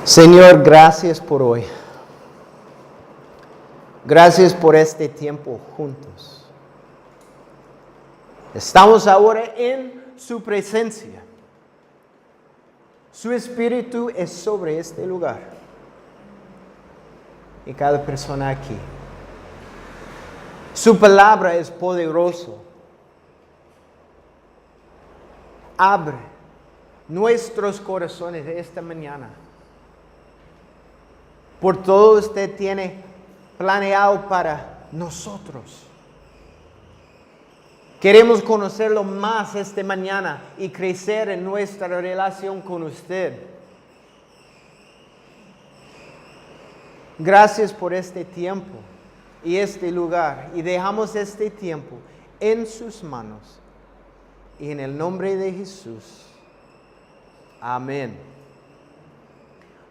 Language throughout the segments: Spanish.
Señor, gracias por hoy. Gracias por este tiempo juntos. Estamos ahora en su presencia. Su espíritu es sobre este lugar. Y cada persona aquí. Su palabra es poderoso. Abre nuestros corazones esta mañana. Por todo usted tiene planeado para nosotros. Queremos conocerlo más esta mañana y crecer en nuestra relación con usted. Gracias por este tiempo y este lugar. Y dejamos este tiempo en sus manos. Y en el nombre de Jesús. Amén.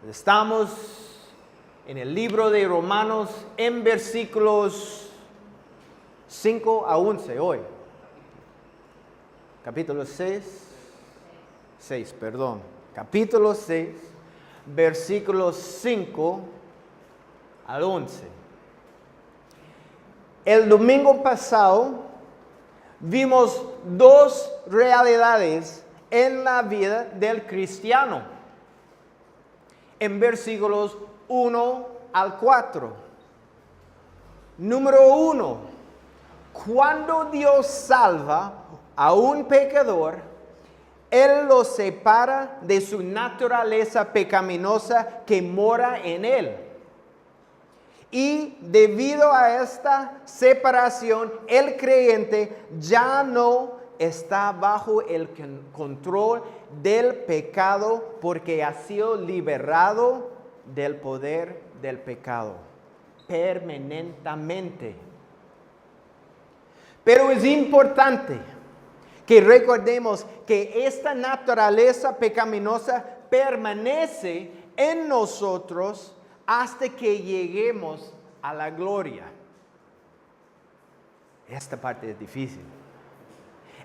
Estamos en el libro de Romanos en versículos 5 a 11 hoy. Capítulo 6, capítulo 6, versículos 5 al 11. El domingo pasado vimos dos realidades en la vida del cristiano. En versículos 1 al 4. Número 1. Cuando Dios salva a un pecador, Él lo separa de su naturaleza pecaminosa que mora en él. Y debido a esta separación, el creyente ya no está bajo el control del pecado porque ha sido liberado del poder del pecado permanentemente. Pero es importante que recordemos que esta naturaleza pecaminosa permanece en nosotros hasta que lleguemos a la gloria. Esta parte es difícil.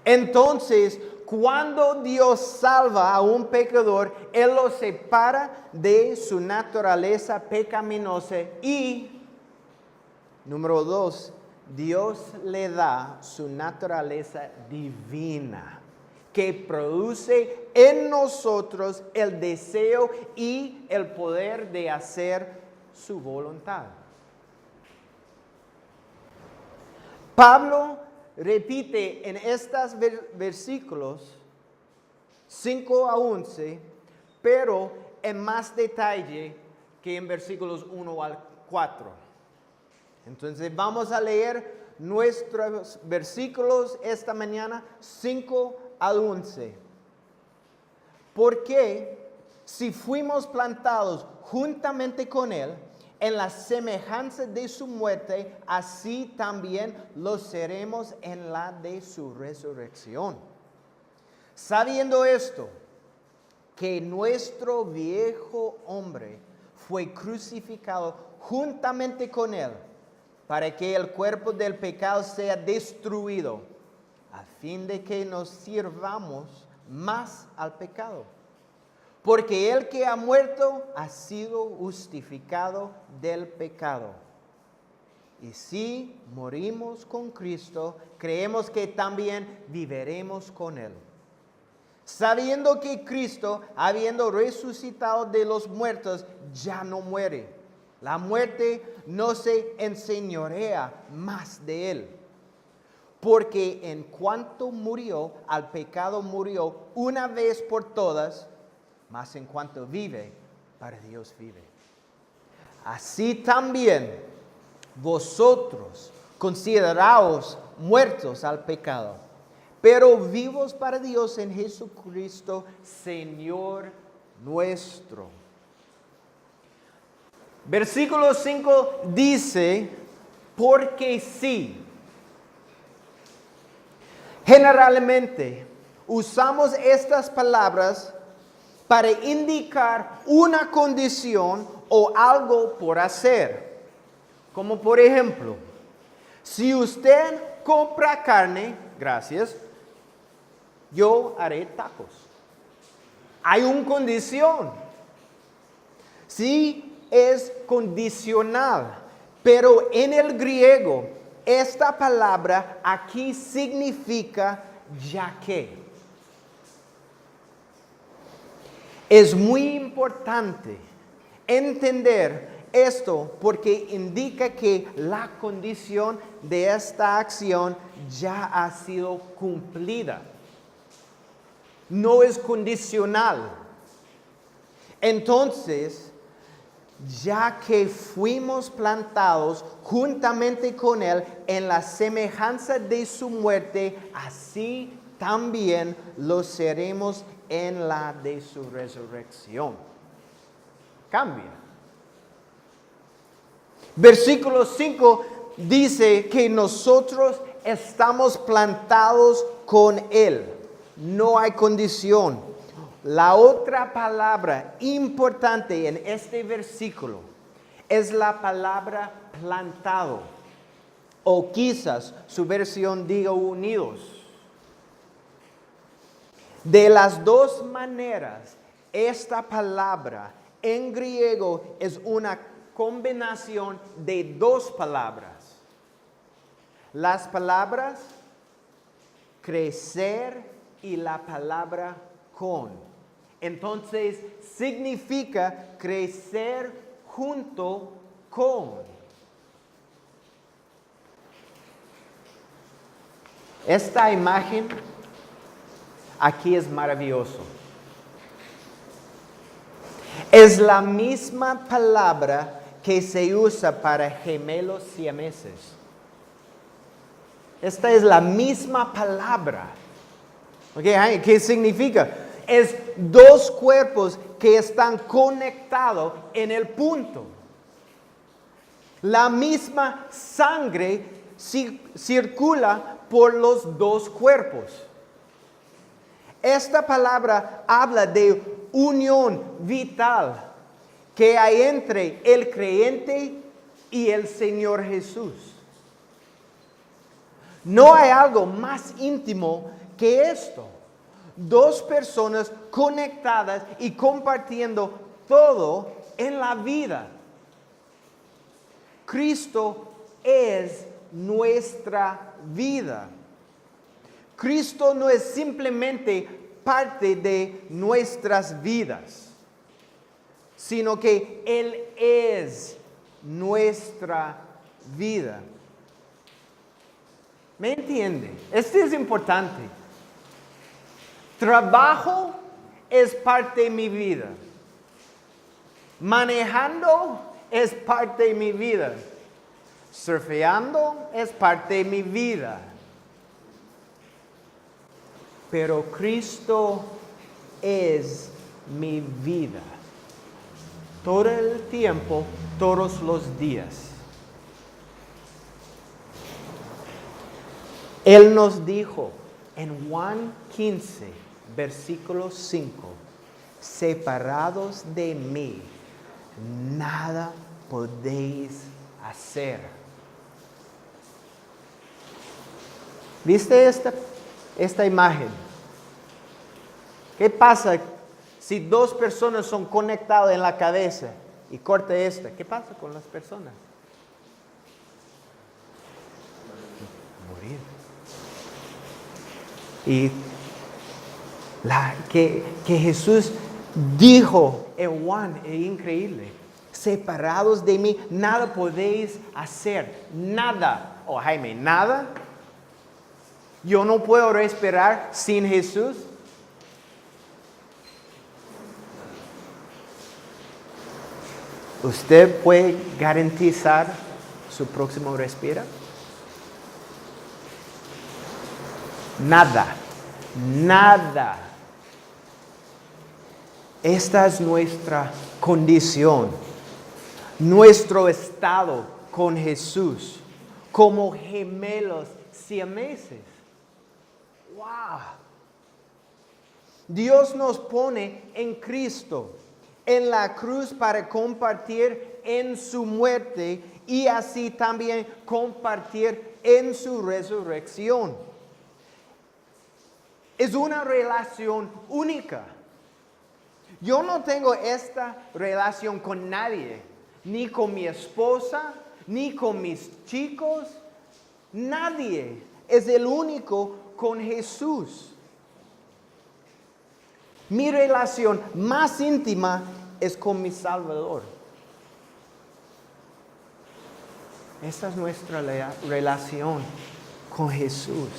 Entonces, cuando Dios salva a un pecador, Él lo separa de su naturaleza pecaminosa y, número 2, Dios le da su naturaleza divina, que produce en nosotros el deseo y el poder de hacer su voluntad. Pablo repite en estos versículos 5 a 11, pero en más detalle que en versículos 1 al 4. Entonces vamos a leer nuestros versículos esta mañana 5 al 11. Porque si fuimos plantados juntamente con Él en la semejanza de su muerte, así también lo seremos en la de su resurrección. Sabiendo esto, que nuestro viejo hombre fue crucificado juntamente con Él, para que el cuerpo del pecado sea destruido, a fin de que nos sirvamos más al pecado. Porque el que ha muerto ha sido justificado del pecado. Y si morimos con Cristo, creemos que también viviremos con Él. Sabiendo que Cristo, habiendo resucitado de los muertos, ya no muere. La muerte no se enseñorea más de Él. Porque en cuanto murió, al pecado murió una vez por todas, mas en cuanto vive, para Dios vive. Así también vosotros consideraos muertos al pecado, pero vivos para Dios en Jesucristo, Señor nuestro. Versículo 5 dice, porque sí. Generalmente usamos estas palabras para indicar una condición o algo por hacer. Como por ejemplo, si usted compra carne, gracias, yo haré tacos. Hay una condición. Sí es condicional, pero en el griego esta palabra aquí significa ya que. Es muy importante entender esto porque indica que la condición de esta acción ya ha sido cumplida. No es condicional. Entonces, ya que fuimos plantados juntamente con Él en la semejanza de su muerte, así también lo seremos en la de su resurrección. Cambia. Versículo 5 dice que nosotros estamos plantados con Él. No hay condición. La otra palabra importante en este versículo es la palabra plantado. O quizás su versión diga unidos. De las dos maneras, esta palabra en griego es una combinación de dos palabras. Las palabras crecer y la palabra con. Entonces significa crecer junto con. Esta imagen aquí es maravilloso. Es la misma palabra que se usa para gemelos siameses. Esta es la misma palabra. Okay, ¿qué significa? Es dos cuerpos que están conectados en el punto. La misma sangre circula por los dos cuerpos. Esta palabra habla de unión vital que hay entre el creyente y el Señor Jesús. No hay algo más íntimo que esto. Dos personas conectadas y compartiendo todo en la vida. Cristo es nuestra vida. Cristo no es simplemente parte de nuestras vidas, sino que Él es nuestra vida. ¿Me entiende? Esto es importante. Trabajo es parte de mi vida. Manejando es parte de mi vida. Surfeando es parte de mi vida. Pero Cristo es mi vida. Todo el tiempo, todos los días. Él nos dijo en Juan 15, versículo 5, separados de mí, nada podéis hacer. ¿Viste esta imagen? ¿Qué pasa si dos personas son conectadas en la cabeza y corta esta? ¿Qué pasa con las personas? Morir. Y que Jesús dijo en Juan, es increíble. Separados de mí, nada podéis hacer. Nada. Oh, Jaime, nada. Yo no puedo respirar sin Jesús. ¿Usted puede garantizar su próximo respiro? Nada. Nada. Esta es nuestra condición, nuestro estado con Jesús, como gemelos siameses. ¡Wow! Dios nos pone en Cristo, en la cruz para compartir en su muerte y así también compartir en su resurrección. Es una relación única. Yo no tengo esta relación con nadie, ni con mi esposa, ni con mis chicos. Nadie es el único con Jesús. Mi relación más íntima es con mi Salvador. Esta es nuestra relación con Jesús.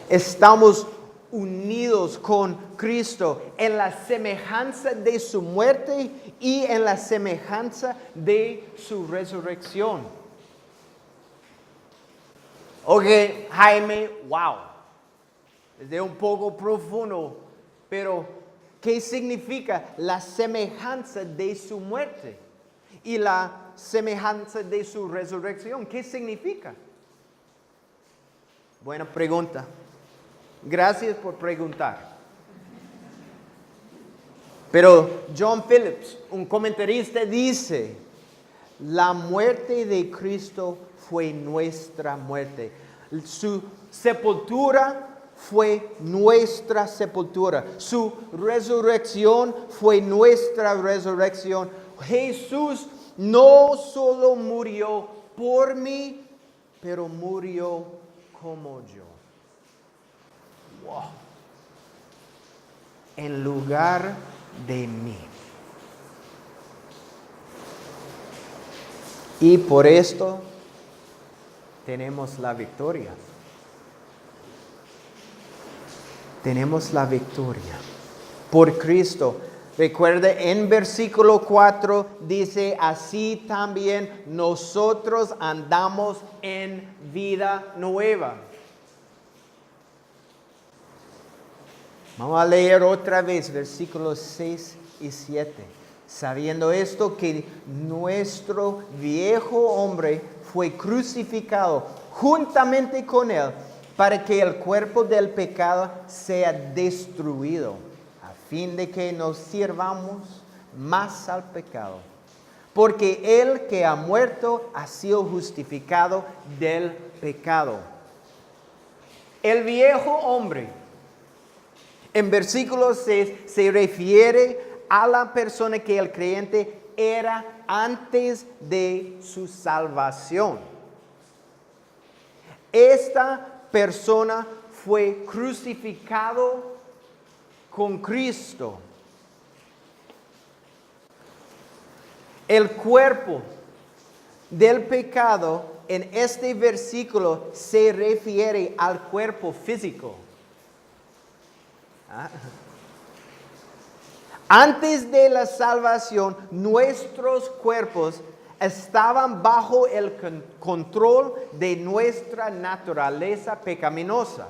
Estamos unidos con Cristo en la semejanza de su muerte y en la semejanza de su resurrección. Ok, Jaime, wow. Es un poco profundo, pero ¿qué significa la semejanza de su muerte y la semejanza de su resurrección? ¿Qué significa? Buena pregunta. Gracias por preguntar. Pero John Phillips, un comentarista, dice, la muerte de Cristo fue nuestra muerte. Su sepultura fue nuestra sepultura. Su resurrección fue nuestra resurrección. Jesús no solo murió por mí, pero murió como yo. Wow. En lugar de mí. Y por esto tenemos la victoria. Tenemos la victoria por Cristo. Recuerde, en versículo 4 dice, así también nosotros andamos en vida nueva. Vamos a leer otra vez versículos 6 y 7. Sabiendo esto, que nuestro viejo hombre fue crucificado juntamente con él, para que el cuerpo del pecado sea destruido, a fin de que nos sirvamos más al pecado. Porque el que ha muerto ha sido justificado del pecado. El viejo hombre, en versículo 6, se refiere a la persona que el creyente era antes de su salvación. Esta persona fue crucificado con Cristo. El cuerpo del pecado en este versículo se refiere al cuerpo físico. Antes de la salvación, nuestros cuerpos estaban bajo el control de nuestra naturaleza pecaminosa.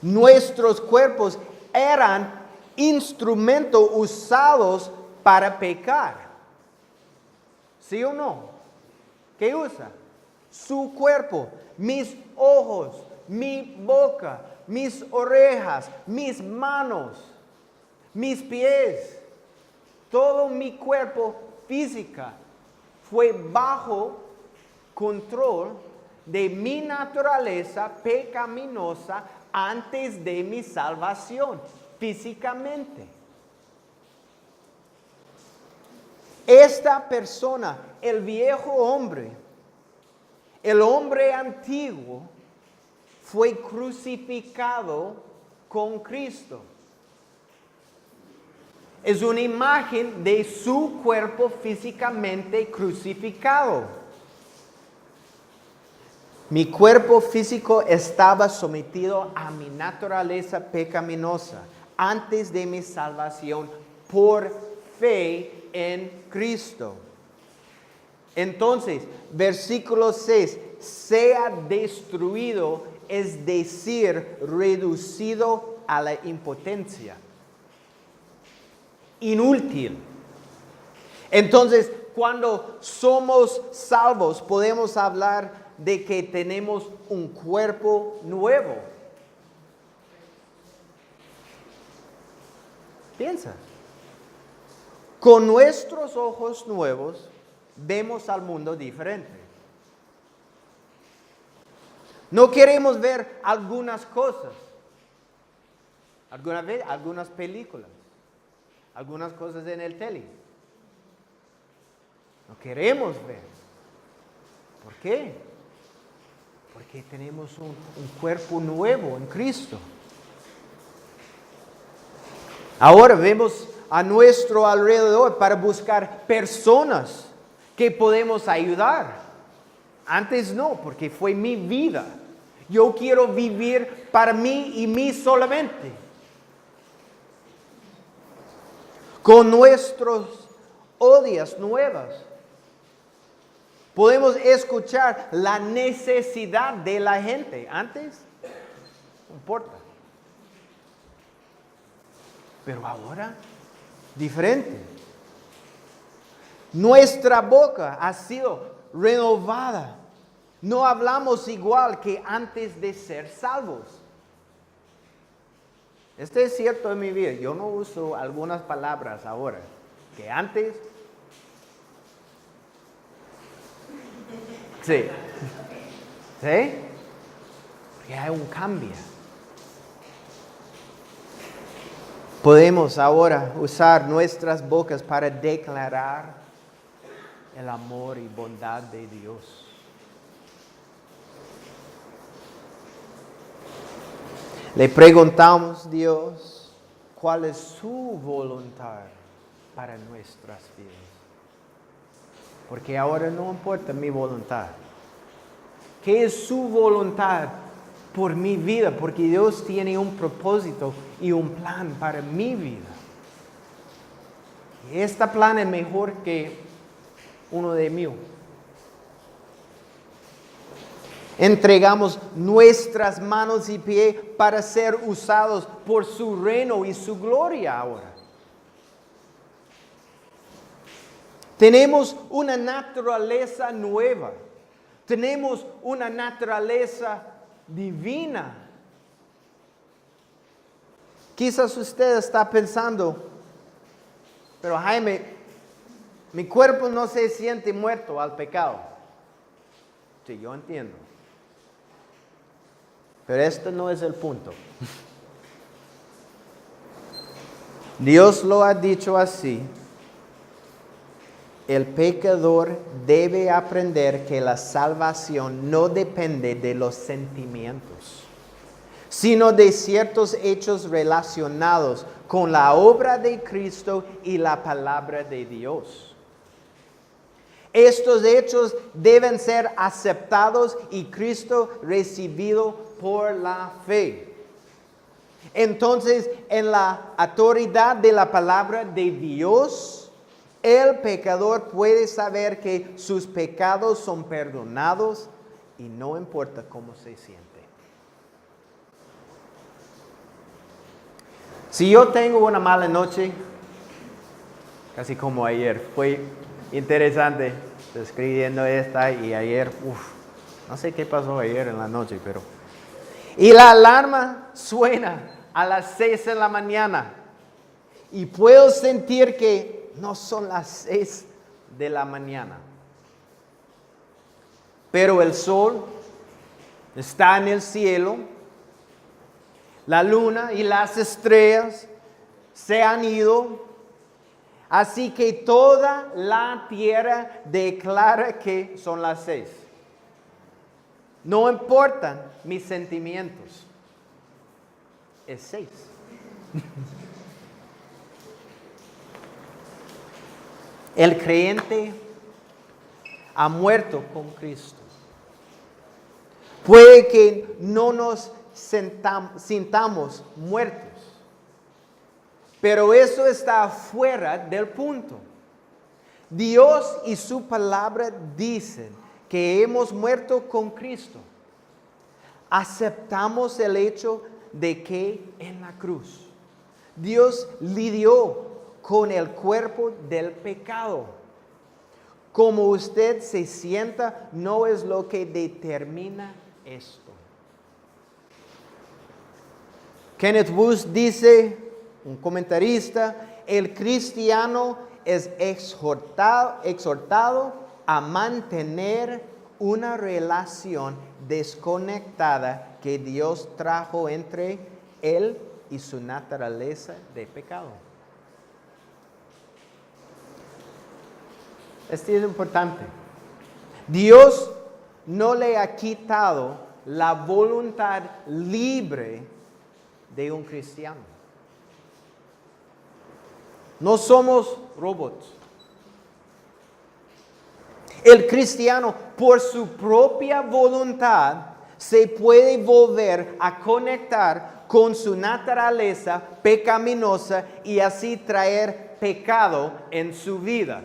Nuestros cuerpos eran instrumentos usados para pecar. ¿Sí o no? ¿Qué usa? Su cuerpo, mis ojos, mi boca, mis orejas, mis manos, mis pies. Todo mi cuerpo física fue bajo control de mi naturaleza pecaminosa antes de mi salvación, físicamente. Esta persona, el viejo hombre, el hombre antiguo, fue crucificado con Cristo. Es una imagen de su cuerpo físicamente crucificado. Mi cuerpo físico estaba sometido a mi naturaleza pecaminosa antes de mi salvación por fe en Cristo. Entonces, versículo 6, sea destruido, es decir, reducido a la impotencia. Inútil. Entonces, cuando somos salvos, podemos hablar de que tenemos un cuerpo nuevo. Piensa. Con nuestros ojos nuevos, vemos al mundo diferente. No queremos ver algunas cosas. Alguna vez, algunas películas, algunas cosas en el tele. No queremos ver. ¿Por qué? Porque tenemos un cuerpo nuevo en Cristo. Ahora vemos a nuestro alrededor para buscar personas que podemos ayudar. Antes no, porque fue mi vida. Yo quiero vivir para mí y mí solamente. Con nuestros odios nuevas, podemos escuchar la necesidad de la gente. Antes, no importa. Pero ahora, diferente. Nuestra boca ha sido renovada. No hablamos igual que antes de ser salvos. Esto es cierto en mi vida. Yo no uso algunas palabras ahora que antes. Sí. ¿Sí? Porque hay un cambio. Podemos ahora usar nuestras bocas para declarar el amor y bondad de Dios. Le preguntamos a Dios cuál es su voluntad para nuestras vidas. Porque ahora no importa mi voluntad. ¿Qué es su voluntad por mi vida? Porque Dios tiene un propósito y un plan para mi vida. Y este plan es mejor que uno de mío. Entregamos nuestras manos y pies para ser usados por su reino y su gloria ahora. Tenemos una naturaleza nueva. Tenemos una naturaleza divina. Quizás usted está pensando, pero Jaime, mi cuerpo no se siente muerto al pecado. Sí, yo entiendo. Pero esto no es el punto. Dios lo ha dicho así. El pecador debe aprender que la salvación no depende de los sentimientos, sino de ciertos hechos relacionados con la obra de Cristo y la palabra de Dios. Estos hechos deben ser aceptados y Cristo recibido por la fe. Entonces, en la autoridad de la palabra de Dios, el pecador puede saber que sus pecados son perdonados y no importa cómo se siente. Si yo tengo una mala noche, casi como ayer, fue interesante escribiendo esta y ayer, no sé qué pasó ayer en la noche, pero... Y la alarma suena a las 6 de la mañana y puedo sentir que no son las 6 de la mañana. Pero el sol está en el cielo, la luna y las estrellas se han ido, así que toda la tierra declara que son las 6. No importan mis sentimientos. Es 6. El creyente ha muerto con Cristo. Puede que no nos sintamos muertos, pero eso está fuera del punto. Dios y su palabra dicen que hemos muerto con Cristo. Aceptamos el hecho de que en la cruz Dios lidió con el cuerpo del pecado. Como usted se sienta no es lo que determina esto. Kenneth Wuest dice, un comentarista, el cristiano es exhortado a mantener una relación desconectada que Dios trajo entre él y su naturaleza de pecado. Esto es importante. Dios no le ha quitado la voluntad libre de un cristiano. No somos robots. El cristiano, por su propia voluntad, se puede volver a conectar con su naturaleza pecaminosa y así traer pecado en su vida.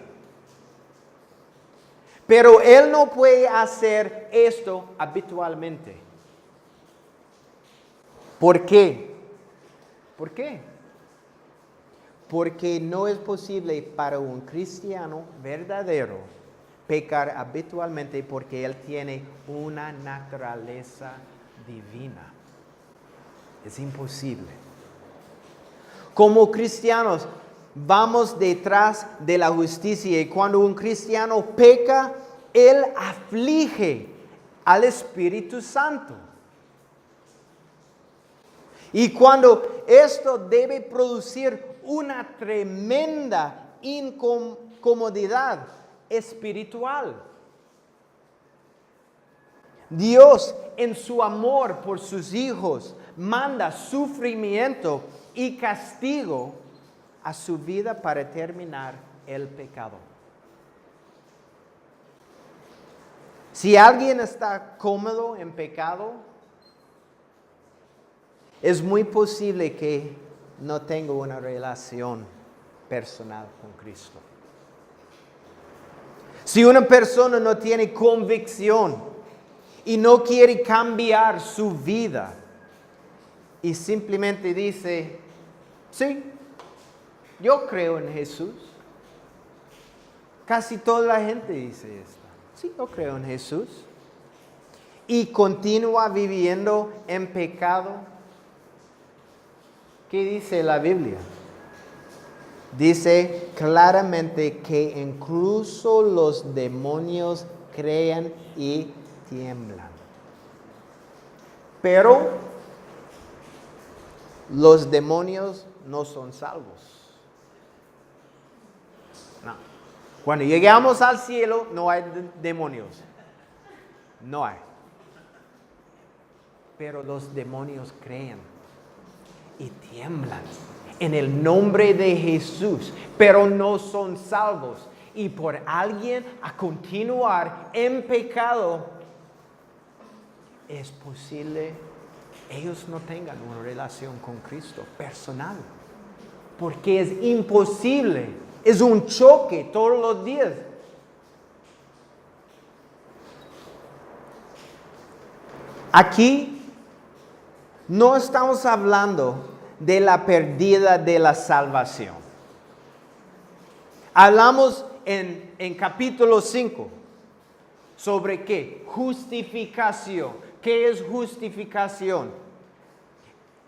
Pero él no puede hacer esto habitualmente. ¿Por qué? ¿Por qué? Porque no es posible para un cristiano verdadero pecar habitualmente porque él tiene una naturaleza divina. Es imposible. Como cristianos, vamos detrás de la justicia y cuando un cristiano peca, él aflige al Espíritu Santo. Y cuando esto debe producir una tremenda incomodidad espiritual. Dios, en su amor por sus hijos, manda sufrimiento y castigo a su vida para terminar el pecado. Si alguien está cómodo en pecado, es muy posible que no tenga una relación personal con Cristo. Si una persona no tiene convicción y no quiere cambiar su vida y simplemente dice, sí, yo creo en Jesús. Casi toda la gente dice esto. Sí, yo creo en Jesús. Y continúa viviendo en pecado. ¿Qué dice la Biblia? Dice claramente que incluso los demonios creen y tiemblan. Pero los demonios no son salvos. No. Cuando llegamos al cielo no hay demonios. No hay. Pero los demonios creen y tiemblan en el nombre de Jesús, pero no son salvos. Y por alguien a continuar en pecado, es posible ellos no tengan una relación con Cristo personal. Porque es imposible, es un choque todos los días. Aquí no estamos hablando de la pérdida de la salvación. Hablamos en capítulo 5 sobre qué? Justificación. ¿Qué es justificación?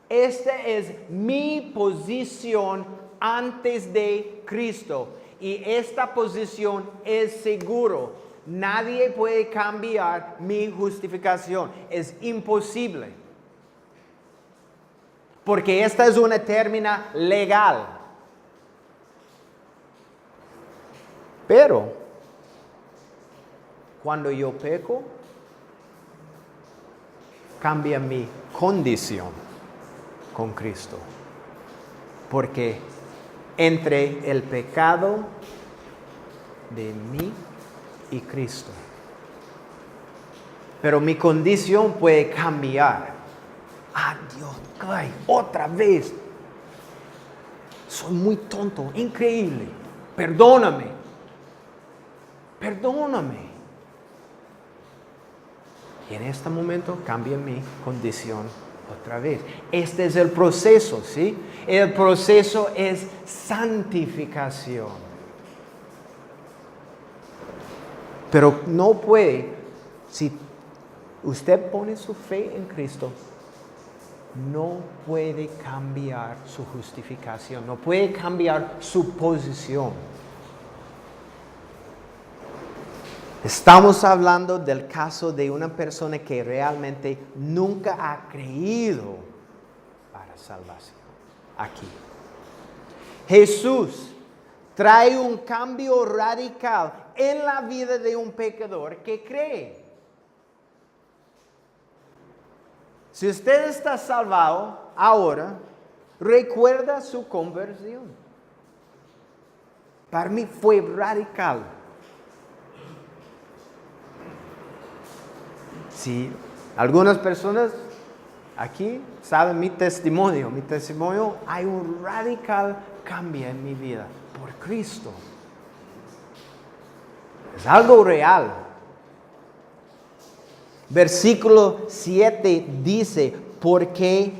Esta es mi posición antes de Cristo. Y esta posición es seguro. Nadie puede cambiar mi justificación. Es imposible. Porque esta es una términa legal. Pero, cuando yo peco, cambia mi condición con Cristo. Porque entre el pecado de mí y Cristo. Pero mi condición puede cambiar. Ah, Dios, ay, otra vez. Soy muy tonto, increíble. Perdóname. Perdóname. Y en este momento cambia mi condición otra vez. Este es el proceso, ¿sí? El proceso es santificación. Pero no puede, si usted pone su fe en Cristo, no puede cambiar su justificación, no puede cambiar su posición. Estamos hablando del caso de una persona que realmente nunca ha creído para salvación. aquí. Jesús trae un cambio radical en la vida de un pecador que cree. Si usted está salvado ahora, recuerda su conversión. Para mí fue radical. Sí, algunas personas aquí saben mi testimonio. Mi testimonio, hay un radical cambio en mi vida por Cristo. Es algo real. Versículo 7 dice, porque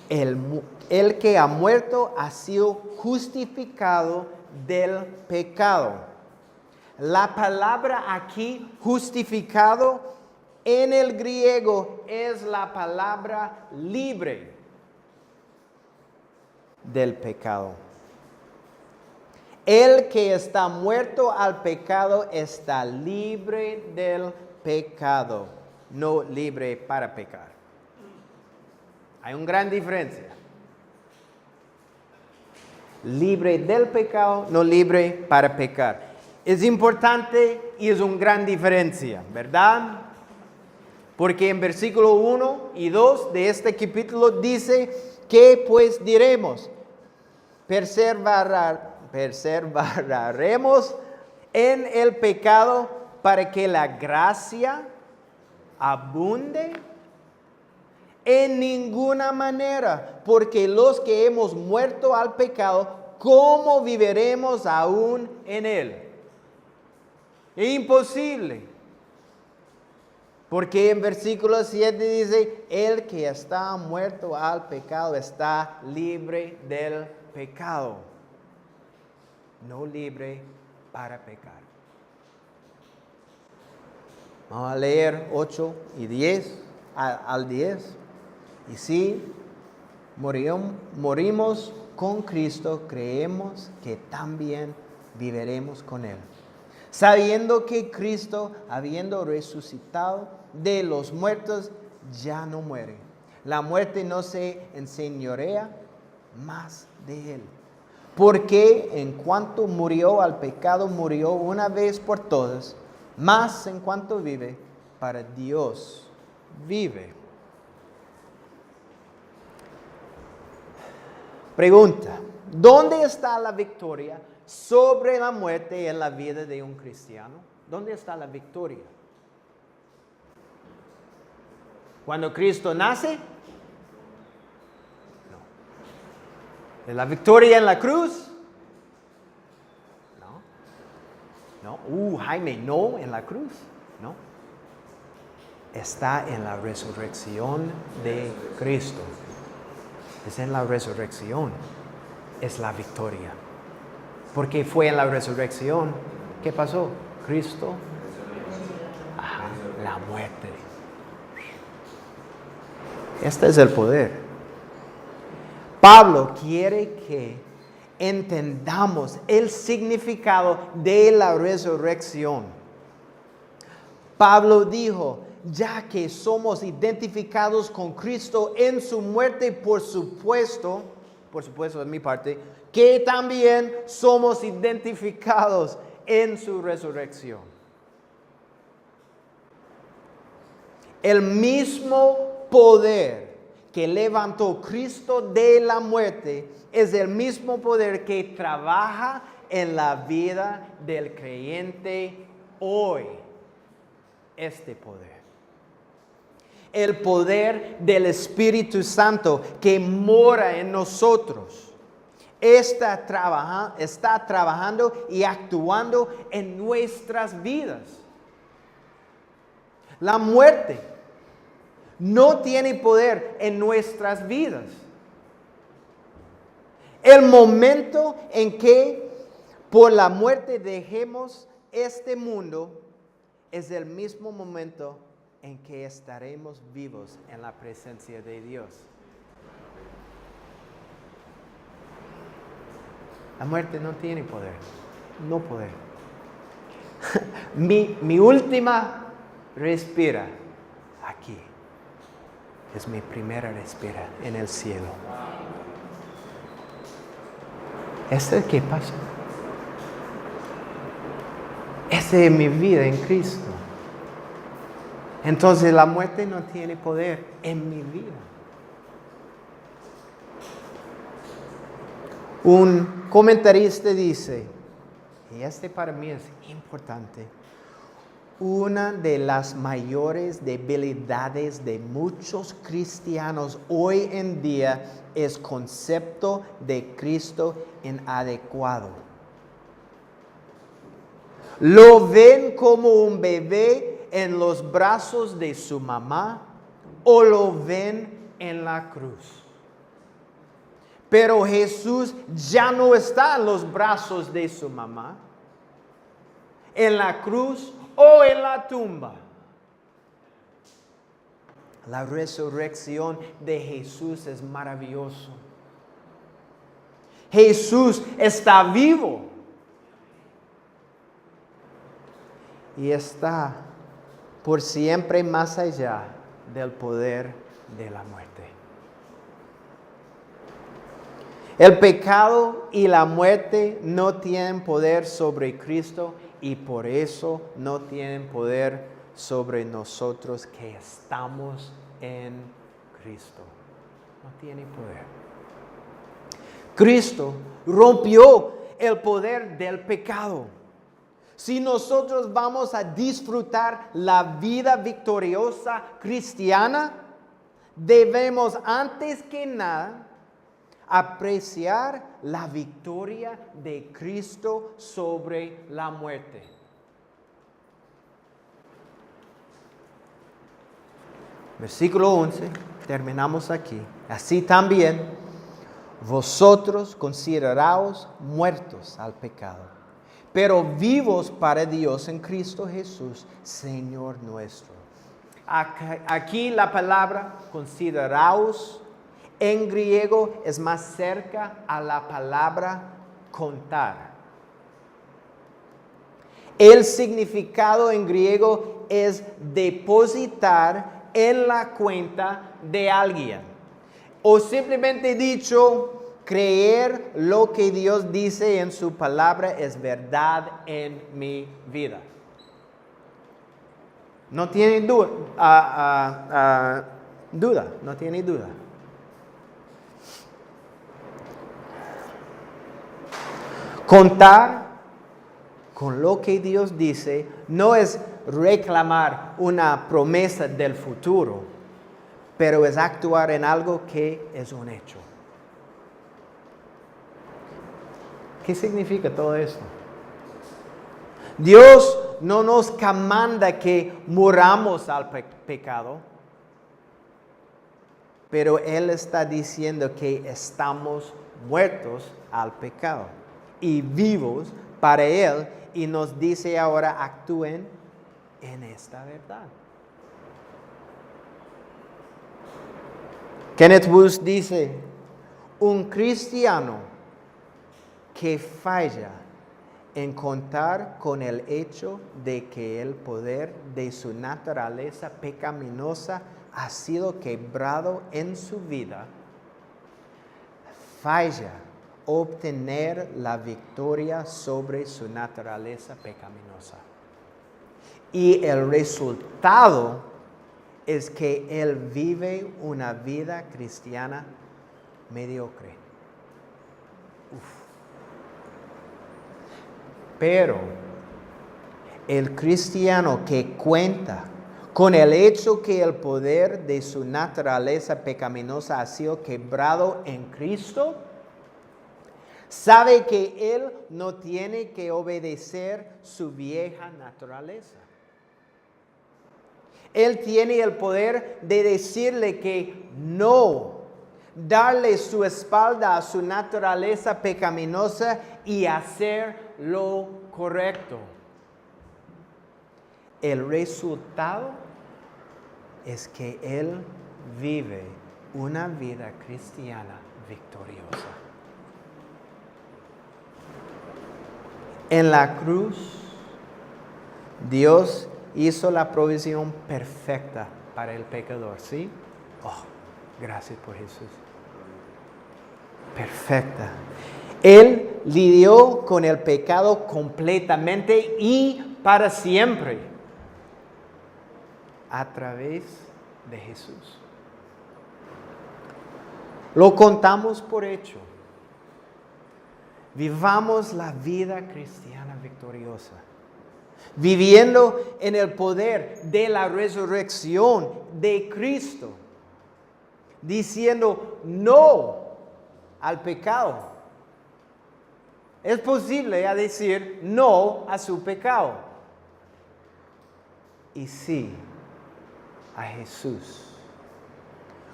el que ha muerto ha sido justificado del pecado. La palabra aquí, justificado, en el griego es la palabra libre del pecado. El que está muerto al pecado está libre del pecado, no libre para pecar. Hay una gran diferencia. Libre del pecado, no libre para pecar. Es importante y es una gran diferencia, ¿verdad? Porque en versículo 1 y 2 de este capítulo dice que pues diremos, perseveraremos en el pecado para que la gracia abunde. En ninguna manera, porque los que hemos muerto al pecado, ¿cómo viviremos aún en él? Imposible. Porque en versículo 7 dice, el que está muerto al pecado está libre del pecado, no libre para pecar. Vamos a leer 8 y 10 al 10. Y si morimos con Cristo, creemos que también viviremos con Él. Sabiendo que Cristo, habiendo resucitado de los muertos, ya no muere. La muerte no se enseñorea más de Él. Porque en cuanto murió al pecado, murió una vez por todas, más en cuanto vive, para Dios vive. Pregunta, ¿dónde está la victoria sobre la muerte en la vida de un cristiano? ¿Dónde está la victoria? ¿Cuando Cristo nace? No. ¿Es la victoria en la cruz? No. Jaime, no en la cruz. No. Está en la resurrección de Cristo. Es en la resurrección, es la victoria. Porque fue en la resurrección, ¿qué pasó? Cristo, la muerte. Este es el poder. Pablo quiere que entendamos el significado de la resurrección. Pablo dijo, ya que somos identificados con Cristo en su muerte, por supuesto de mi parte, que también somos identificados en su resurrección. El mismo poder que levantó Cristo de la muerte es el mismo poder que trabaja en la vida del creyente hoy. Este poder. El poder del Espíritu Santo que mora en nosotros está trabajando y actuando en nuestras vidas. La muerte no tiene poder en nuestras vidas. El momento en que por la muerte dejemos este mundo es el mismo momento en que estaremos vivos en la presencia de Dios. La muerte no tiene poder, no poder. Mi última respira aquí. Es mi primera respira en el cielo. ¿Ese qué pasó? Esa es mi vida en Cristo. Entonces la muerte no tiene poder en mi vida. Un comentarista dice, y este para mí es importante, una de las mayores debilidades de muchos cristianos hoy en día es concepto de Cristo inadecuado. Lo ven como un bebé en los brazos de su mamá o lo ven en la cruz. Pero Jesús ya no está en los brazos de su mamá, en la cruz o en la tumba. La resurrección de Jesús es maravilloso. Jesús está vivo. Y está por siempre más allá del poder de la muerte. El pecado y la muerte no tienen poder sobre Cristo y por eso no tienen poder sobre nosotros que estamos en Cristo. No tiene poder. Cristo rompió el poder del pecado. Si nosotros vamos a disfrutar la vida victoriosa cristiana, debemos antes que nada apreciar la victoria de Cristo sobre la muerte. Versículo 11, terminamos aquí. Así también, vosotros consideraos muertos al pecado, pero vivos para Dios en Cristo Jesús, Señor nuestro. Aquí la palabra consideraos en griego es más cerca a la palabra contar. El significado en griego es depositar en la cuenta de alguien. O simplemente dicho, creer lo que Dios dice en su palabra es verdad en mi vida. No tiene duda, no tiene duda. Contar con lo que Dios dice no es reclamar una promesa del futuro, pero es actuar en algo que es un hecho. ¿Qué significa todo esto? Dios no nos manda que muramos al pecado, pero Él está diciendo que estamos muertos al pecado y vivos para Él, y nos dice ahora actúen en esta verdad. Kenneth Wuest dice, un cristiano que falla en contar con el hecho de que el poder de su naturaleza pecaminosa ha sido quebrado en su vida, falla obtener la victoria sobre su naturaleza pecaminosa. Y el resultado es que él vive una vida cristiana mediocre. Pero el cristiano que cuenta con el hecho que el poder de su naturaleza pecaminosa ha sido quebrado en Cristo, sabe que él no tiene que obedecer su vieja naturaleza. Él tiene el poder de decirle que no, darle su espalda a su naturaleza pecaminosa y hacer lo correcto. El resultado es que él vive una vida cristiana victoriosa. En la cruz, Dios hizo la provisión perfecta para el pecador, ¿sí? Oh, gracias por Jesús. Perfecta. Él lidió con el pecado completamente y para siempre a través de Jesús. Lo contamos por hecho. Vivamos la vida cristiana victoriosa, viviendo en el poder de la resurrección de Cristo, diciendo no al pecado. Es posible decir no a su pecado y sí a Jesús.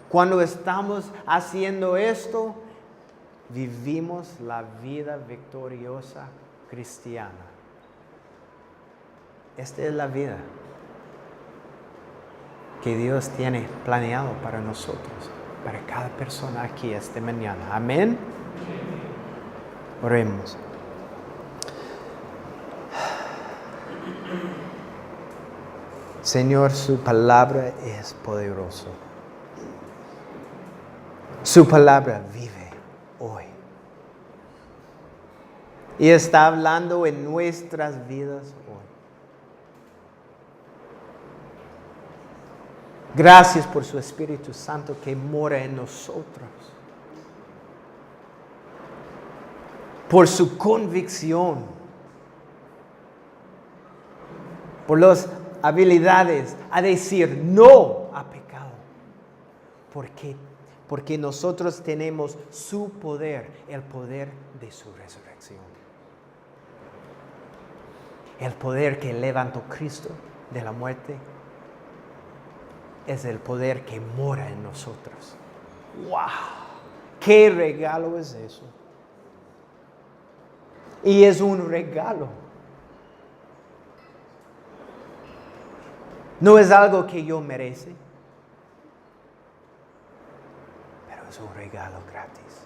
Cuando estamos haciendo esto, vivimos la vida victoriosa cristiana. Esta es la vida que Dios tiene planeado para nosotros, para cada persona aquí esta mañana. Amén. Oremos. Señor, su palabra es poderosa. Su palabra vive hoy. Y está hablando en nuestras vidas hoy. Gracias por su Espíritu Santo que mora en nosotros. Por su convicción. Por las habilidades a decir no a pecado. Porque nosotros tenemos su poder, el poder de su resurrección. El poder que levantó Cristo de la muerte es el poder que mora en nosotros. ¡Wow! ¡Qué regalo es eso! Y es un regalo. No es algo que yo merece, pero es un regalo gratis.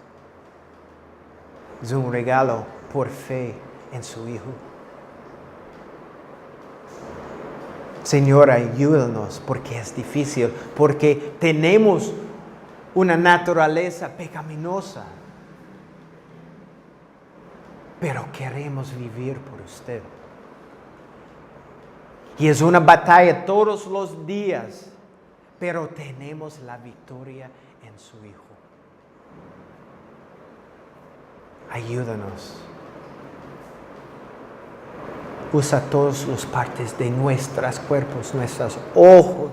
Es un regalo por fe en su Hijo. Señor, ayúdanos porque es difícil, porque tenemos una naturaleza pecaminosa. Pero queremos vivir por usted. Y es una batalla todos los días, pero tenemos la victoria en su Hijo. Ayúdanos. Usa todas las partes de nuestros cuerpos, nuestros ojos,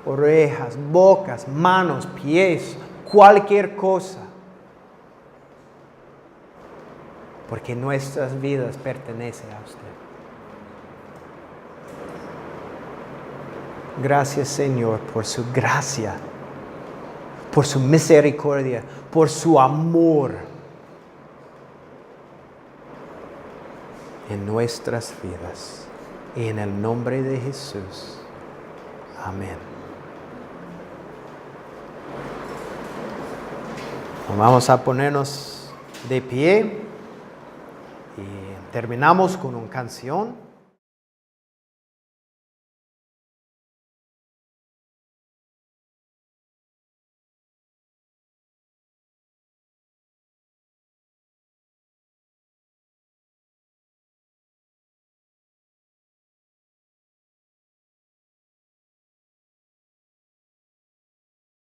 orejas, bocas, manos, pies, cualquier cosa. Porque nuestras vidas pertenecen a usted. Gracias, Señor, por su gracia, por su misericordia, por su amor en nuestras vidas. Y en el nombre de Jesús. Amén. Vamos a ponernos de pie y terminamos con una canción.